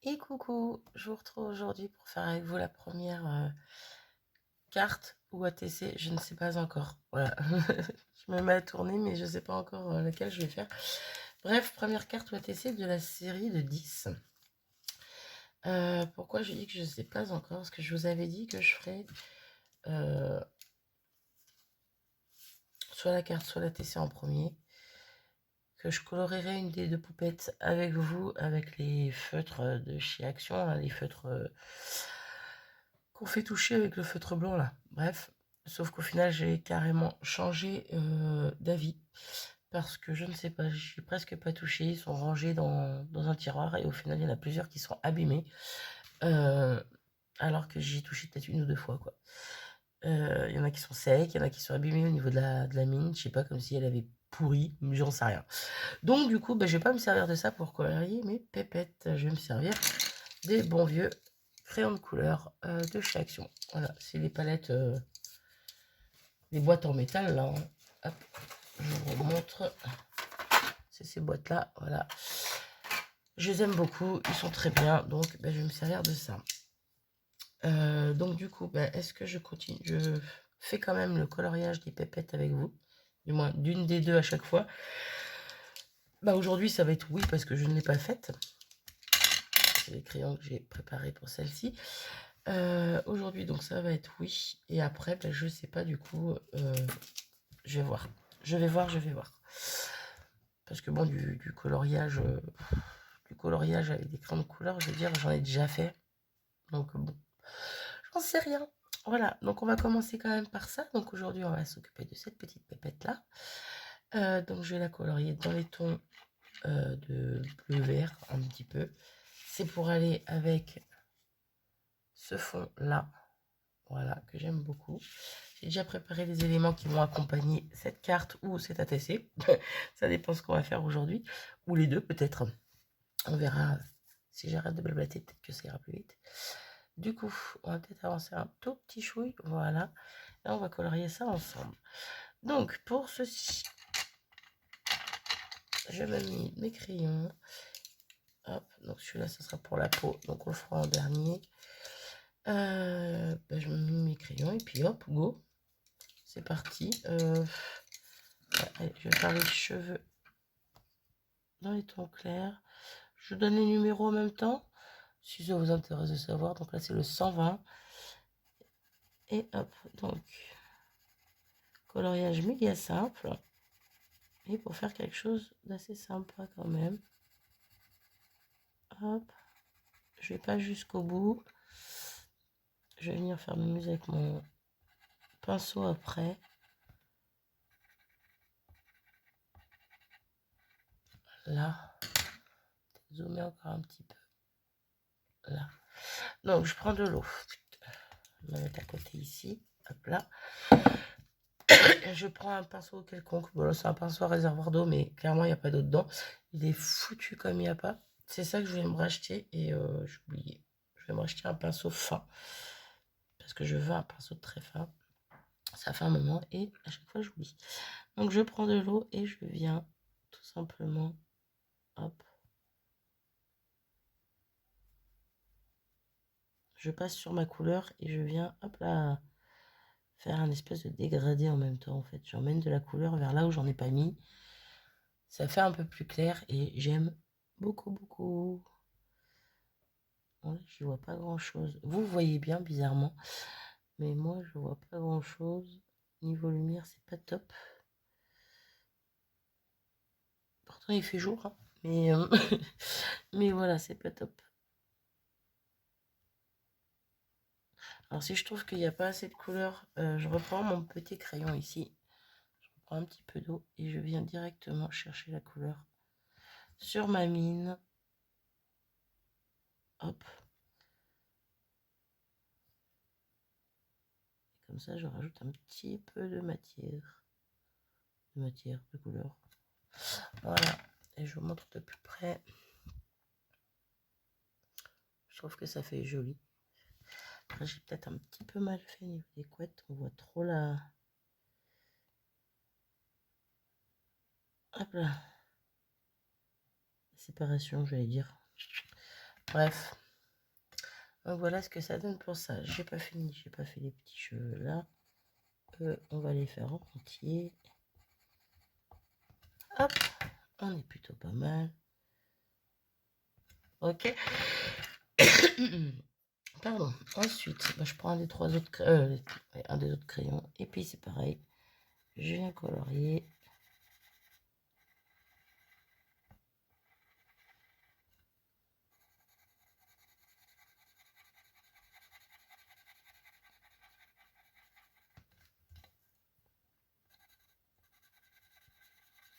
Et coucou, je vous retrouve aujourd'hui pour faire avec vous la première carte ou ATC, je ne sais pas encore. Voilà, je me mets à tourner, mais je ne sais pas encore laquelle je vais faire. Bref, première carte ou ATC de la série de 10. Pourquoi je dis que je ne sais pas encore? Parce que je vous avais dit que je ferais soit la carte, soit l'ATC en premier. Que je colorerai une des deux poupettes avec vous, avec les feutres de chez Action, hein, les feutres qu'on fait toucher avec le feutre blanc là. Bref, sauf qu'au final j'ai carrément changé d'avis parce que je ne sais pas, j'ai presque pas touché, ils sont rangés dans un tiroir et au final il y en a plusieurs qui sont abîmés alors que j'ai touché peut-être une ou deux fois quoi. Il y en a qui sont secs, il y en a qui sont abîmés au niveau de la mine, je sais pas, comme si elle avait pourri, mais j'en sais rien. Donc du coup, je vais pas me servir de ça pour colorier mes pépettes, je vais me servir des bons vieux crayons de couleur de chez Action. Voilà, c'est les palettes, les boîtes en métal là. Hop, je vous montre. C'est ces boîtes là, voilà. Je les aime beaucoup, ils sont très bien, donc je vais me servir de ça. Donc du coup, est-ce que je continue? Je fais quand même le coloriage des pépettes avec vous, du moins d'une des deux à chaque fois. Aujourd'hui, ça va être oui parce que je ne l'ai pas faite. C'est les crayons que j'ai préparés pour celle-ci. Aujourd'hui, donc ça va être oui. Et après, je sais pas du coup. Je vais voir. Je vais voir. Parce que bon, du coloriage avec des crayons de couleur, je veux dire, j'en ai déjà fait. Donc bon, j'en sais rien. Voilà, donc on va commencer quand même par ça. Donc aujourd'hui, on va s'occuper de cette petite pépette-là. Donc je vais la colorier dans les tons de bleu-vert un petit peu. C'est pour aller avec ce fond-là. Voilà, que j'aime beaucoup. J'ai déjà préparé les éléments qui vont accompagner cette carte ou cet ATC. Ça dépend ce qu'on va faire aujourd'hui. Ou les deux, peut-être. On verra. Si j'arrête de blablater, peut-être que ça ira plus vite. Du coup, on va peut-être avancer un tout petit chouille. Voilà. Et on va colorier ça ensemble. Donc, pour ceci, je me mets mes crayons. Hop, donc celui-là, ça sera pour la peau. Donc, on le fera en dernier. Je me mets mes crayons et puis hop, go. C'est parti. Allez, je vais faire les cheveux dans les tons clairs. Je donne les numéros en même temps, si ça vous intéresse de savoir. Donc là, c'est le 120. Et hop, donc, coloriage méga simple. Et pour faire quelque chose d'assez sympa quand même. Hop, je vais pas jusqu'au bout. Je vais venir faire mes avec mon pinceau après. Là, zoomer encore un petit peu. Là. Donc, je prends de l'eau. Je vais la mettre à côté ici. Hop là. Je prends un pinceau quelconque. Bon, c'est un pinceau à réservoir d'eau, mais clairement, il n'y a pas d'eau dedans. Il est foutu comme il n'y a pas. C'est ça que je voulais me racheter et j'ai oublié. Je vais me racheter un pinceau fin. Parce que je veux un pinceau très fin. Ça fait un moment et à chaque fois, j'oublie. Donc, je prends de l'eau et je viens tout simplement. Hop. Je passe sur ma couleur et je viens, hop là, faire un espèce de dégradé en même temps. En fait, j'emmène de la couleur vers là où j'en ai pas mis. Ça fait un peu plus clair et j'aime beaucoup, beaucoup. Bon, je vois pas grand chose. Vous voyez bien bizarrement, mais moi je vois pas grand chose. Niveau lumière, c'est pas top. Pourtant il fait jour, hein, mais mais voilà, c'est pas top. Alors si je trouve qu'il n'y a pas assez de couleur, je reprends mon petit crayon ici. Je reprends un petit peu d'eau et je viens directement chercher la couleur sur ma mine. Hop. Et comme ça, je rajoute un petit peu de matière. De couleur. Voilà. Et je vous montre de plus près. Je trouve que ça fait joli. Après, j'ai peut-être un petit peu mal fait au niveau des couettes. On voit trop la... Hop là. La séparation, j'allais dire. Bref. Donc voilà ce que ça donne pour ça. J'ai pas fini, j'ai pas fait les petits cheveux là. On va les faire en entier. Hop, on est plutôt pas mal. Ok. Pardon. Ensuite, bah, je prends un des autres crayons. Et puis c'est pareil. Je viens colorier.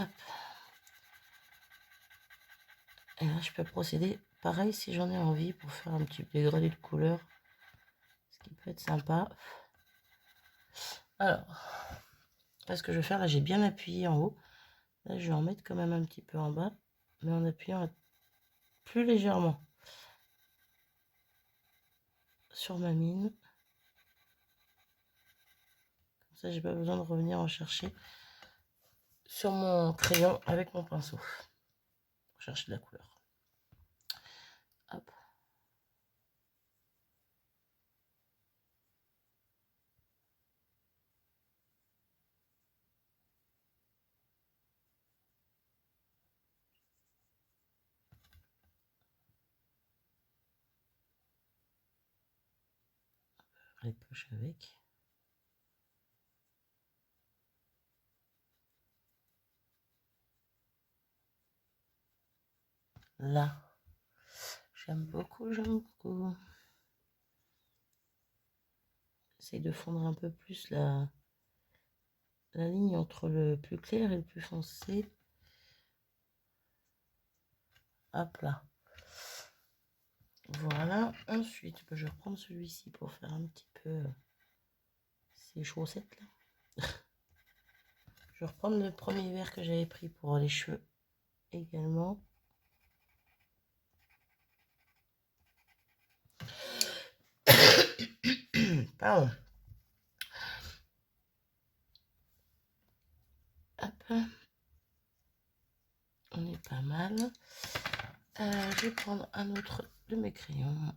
Hop. Et là, je peux procéder pareil si j'en ai envie pour faire un petit dégradé de couleur. Ce qui peut être sympa. Alors, ce que je vais faire là, j'ai bien appuyé en haut. Là, je vais en mettre quand même un petit peu en bas, mais en appuyant plus légèrement sur ma mine. Comme ça, j'ai pas besoin de revenir en chercher sur mon crayon avec mon pinceau. Pour chercher de la couleur. Hop. Les poches avec. Là. J'aime beaucoup, j'aime beaucoup. J'essaye de fondre un peu plus la ligne entre le plus clair et le plus foncé. Hop là. Voilà. Ensuite, je vais reprendre celui-ci pour faire un petit peu ces chaussettes là. Je vais reprendre le premier vert que j'avais pris pour les cheveux également. Pardon. Hop. On est pas mal. Je vais prendre un autre de mes crayons.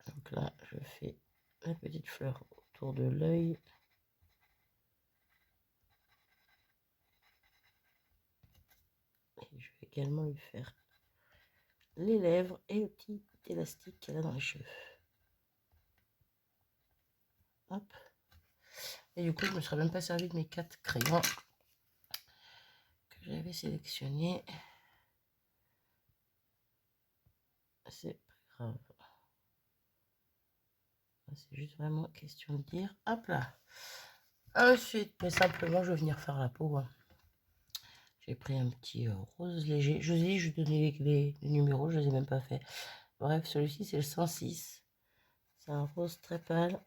Donc là, je fais la petite fleur autour de l'œil. Et je vais également lui faire les lèvres et le petit élastique qu'elle a dans les cheveux. Hop. Et du coup, je ne me serais même pas servi de mes 4 crayons que j'avais sélectionnés. C'est pas grave. C'est juste vraiment question de dire. Hop là. Ensuite, mais simplement, je vais venir faire la peau. J'ai pris un petit rose léger. Je vous ai dit, je vais donner les numéros, je ne les ai même pas fait. Bref, celui-ci, c'est le 106. C'est un rose très pâle.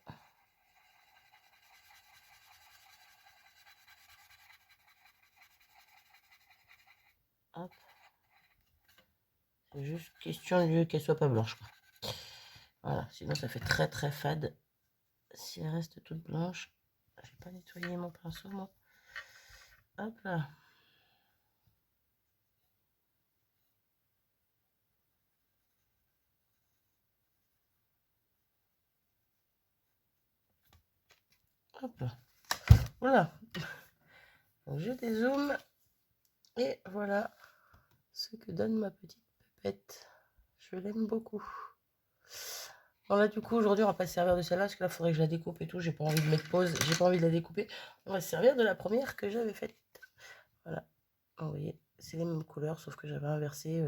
Hop. C'est juste question de qu'elle soit pas blanche. Voilà, sinon ça fait très très fade. Si elle reste toute blanche, j'ai pas nettoyé mon pinceau moi. Hop là. Hop là. Voilà. Donc je dézoome. Et voilà ce que donne ma petite pépette. Je l'aime beaucoup. Bon là du coup aujourd'hui on va pas se servir de celle-là parce que là il faudrait que je la découpe et tout. J'ai pas envie de mettre pause, j'ai pas envie de la découper. On va se servir de la première que j'avais faite. Voilà. Vous voyez, c'est les mêmes couleurs sauf que j'avais inversé.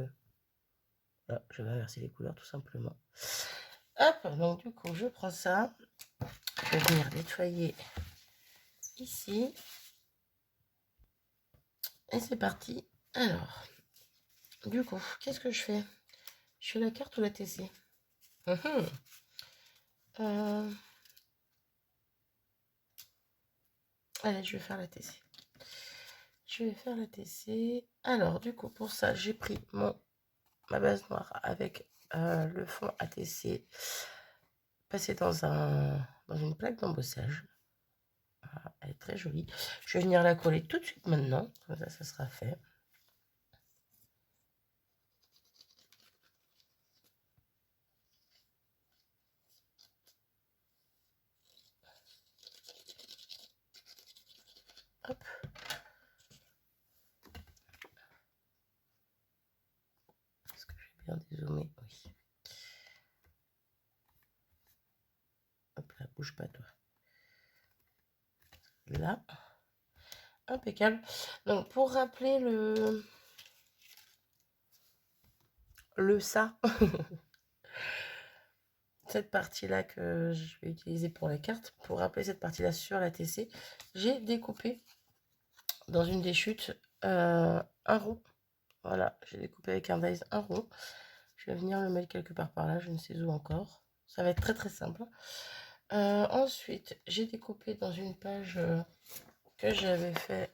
Voilà, j'avais inversé les couleurs tout simplement. Hop, donc du coup je prends ça. Je vais venir nettoyer ici. Et c'est parti. Alors, du coup, qu'est-ce que je fais? Je fais la carte ou la TC? Allez, je vais faire la TC. Je vais faire la TC. Alors, du coup, pour ça, j'ai pris ma base noire avec le fond ATC passé dans une plaque d'embossage. Voilà, elle est très jolie. Je vais venir la coller tout de suite maintenant. Comme ça sera fait. bien dézoomer. Oui. Hop là, bouge pas toi. Là. Impeccable. Donc pour rappeler le ça, cette partie-là que je vais utiliser pour les cartes, pour rappeler cette partie-là sur la TC, j'ai découpé dans une des chutes un rond. Voilà, j'ai découpé avec un dice un rond. Je vais venir le mettre quelque part par là, je ne sais où encore. Ça va être très très simple. Ensuite, j'ai découpé dans une page que j'avais fait,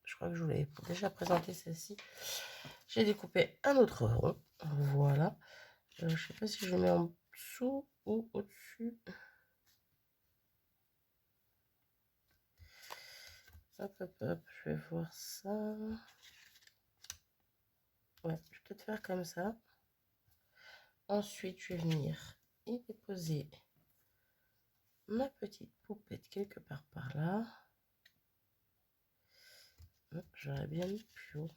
je crois que je vous l'avais déjà présenté celle-ci. J'ai découpé un autre rond. Voilà. Je ne sais pas si je le mets en dessous ou au-dessus. Hop, hop, hop, je vais voir ça. Ouais, je vais peut-être faire comme ça. Ensuite, je vais venir y déposer ma petite poupette quelque part par là. J'aurais bien mis plus haut.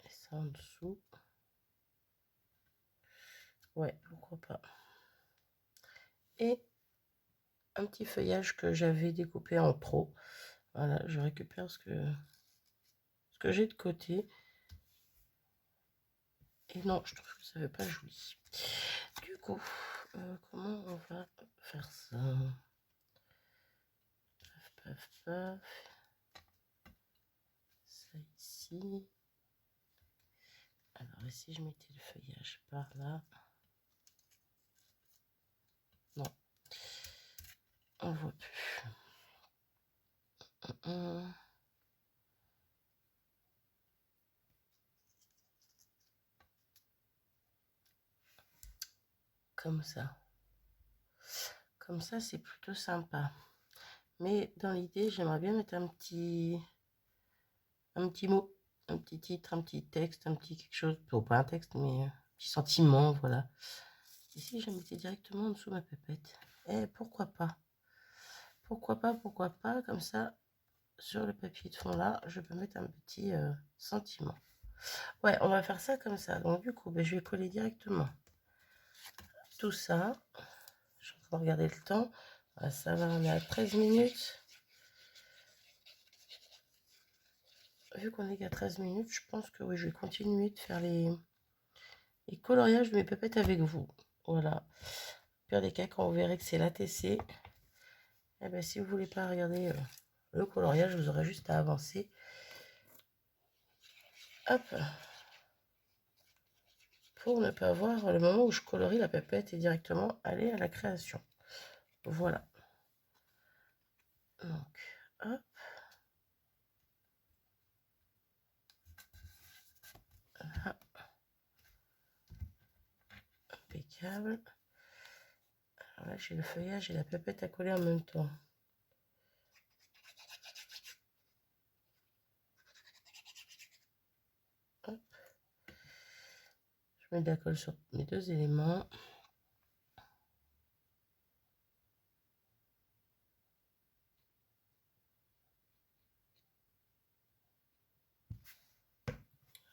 Et ça en dessous. Ouais, pourquoi pas. Et un petit feuillage que j'avais découpé en trop. Voilà, je récupère ce que j'ai de côté. Et non, je trouve que ça ne fait pas joli. Du coup, comment on va faire ça? Paf, paf, paf. Ça ici. Alors ici, je mettais le feuillage par là. Non, on voit plus. Comme ça. Comme ça, c'est plutôt sympa. Mais dans l'idée, j'aimerais bien mettre un petit mot, un petit titre, un petit texte, un petit quelque chose. Bon, pas un texte, mais un petit sentiment, voilà. Ici, je mettais directement en dessous ma pépette. Et pourquoi pas? Pourquoi pas, comme ça, sur le papier de fond là, je peux mettre un petit sentiment. Ouais, on va faire ça comme ça. Donc du coup, ben, je vais coller directement tout ça. Je suis en train de regarder le temps. Ah, ça va, on est à 13 minutes. Vu qu'on est qu'à 13 minutes, je pense que oui, je vais continuer de faire les coloriages de mes pépettes avec vous. Voilà. Pire des cas, quand vous verrez que c'est l'ATC, eh ben, si vous voulez pas regarder le coloriage, vous aurez juste à avancer. Hop. Pour ne pas voir le moment où je colorie la pépette et directement aller à la création. Voilà. Donc, hop. Là. Impeccable. Alors là, j'ai le feuillage et la pépette à coller en même temps. Hop. Je mets de la colle sur mes deux éléments.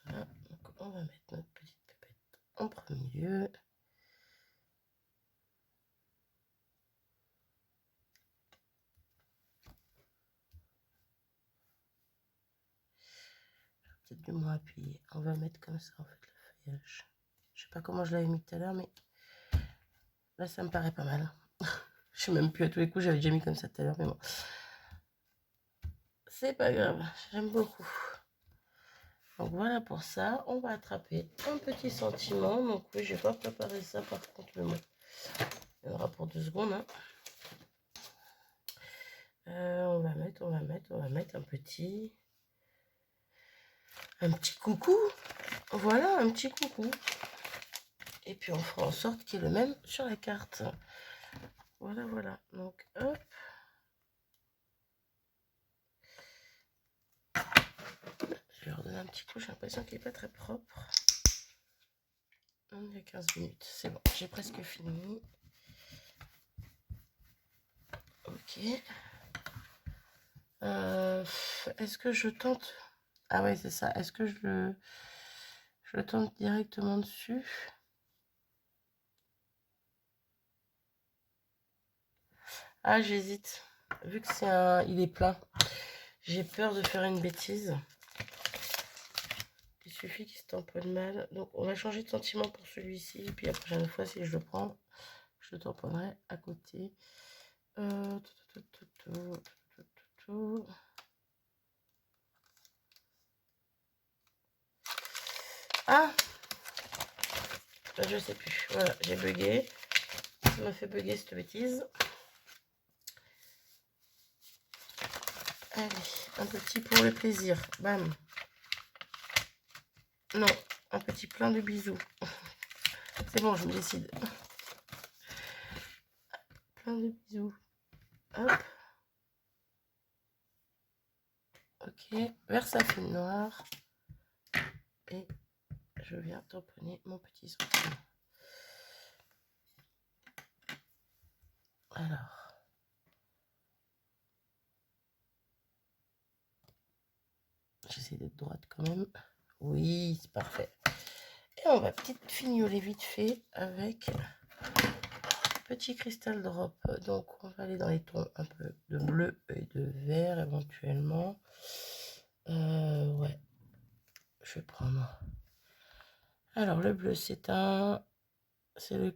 Voilà. Donc, on va mettre notre petite pépette en premier lieu. Peut-être du moins appuyé. On va mettre comme ça en fait le feuillage. Je sais pas comment je l'avais mis tout à l'heure, mais là ça me paraît pas mal. Je sais même plus à tous les coups, j'avais déjà mis comme ça tout à l'heure, mais bon. C'est pas grave, j'aime beaucoup. Donc voilà pour ça, on va attraper un petit sentiment. Donc oui, je vais pas préparer ça par contre le mot. Il y aura pour 2 secondes. Hein. On va mettre un petit coucou. Voilà, un petit coucou. Et puis on fera en sorte qu'il y ait le même sur la carte. Voilà, voilà. Donc hop. Je vais leur donner un petit coup, j'ai l'impression qu'il n'est pas très propre. Il y a 15 minutes, c'est bon, j'ai presque fini. Ok. Est-ce que je tente Ah ouais, c'est ça. Est-ce que je le tente directement dessus? Ah, j'hésite. Vu que il est plein, j'ai peur de faire une bêtise. Il suffit qu'il se tamponne mal. Donc, on va changer de sentiment pour celui-ci. Et puis la prochaine fois, si je le prends, je le tamponnerai à côté. Ah, je sais plus. Voilà, j'ai bugué. Ça m'a fait bugger cette bêtise. Allez, un petit pour le plaisir. Bam. Non, un petit plein de bisous. C'est bon, je me décide. Plein de bisous. Hop. Ok, vers sa fine noire. Et je viens tamponner mon petit soutien. Alors. J'essaie d'être droite quand même. Oui, c'est parfait. Et on va petite fignoler vite fait avec petit cristal drop. Donc on va aller dans les tons un peu de bleu et de vert éventuellement. Ouais, je vais prendre. Alors le bleu c'est le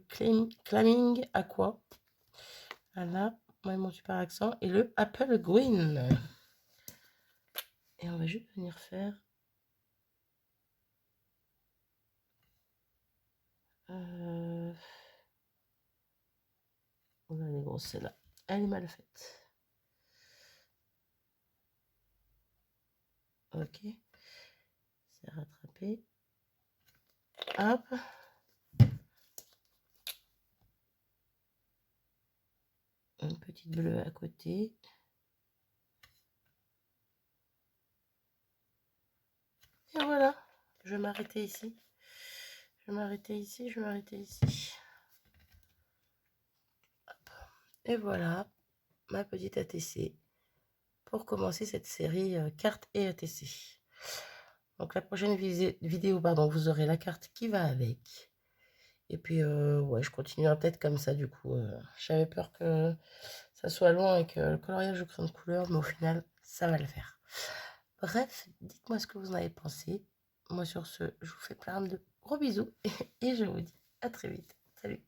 Clamming Aqua. Voilà, moi mon super accent. Et le Apple Green. Et on va juste venir faire oh là, elle est grosse celle-là. Elle est mal faite. Ok. C'est rattrapé. Hop. Une petite bleue à côté. Et voilà. Je vais m'arrêter ici. Je vais m'arrêter ici. Je vais m'arrêter ici. Hop. Et voilà ma petite ATC pour commencer cette série cartes et ATC. Donc la prochaine vidéo, pardon, vous aurez la carte qui va avec. Et puis, ouais, je continuerai peut-être comme ça, du coup. J'avais peur que ça soit long et que le coloriage au crayon de couleur, mais au final, ça va le faire. Bref, dites-moi ce que vous en avez pensé. Moi, sur ce, je vous fais plein de gros bisous et je vous dis à très vite. Salut!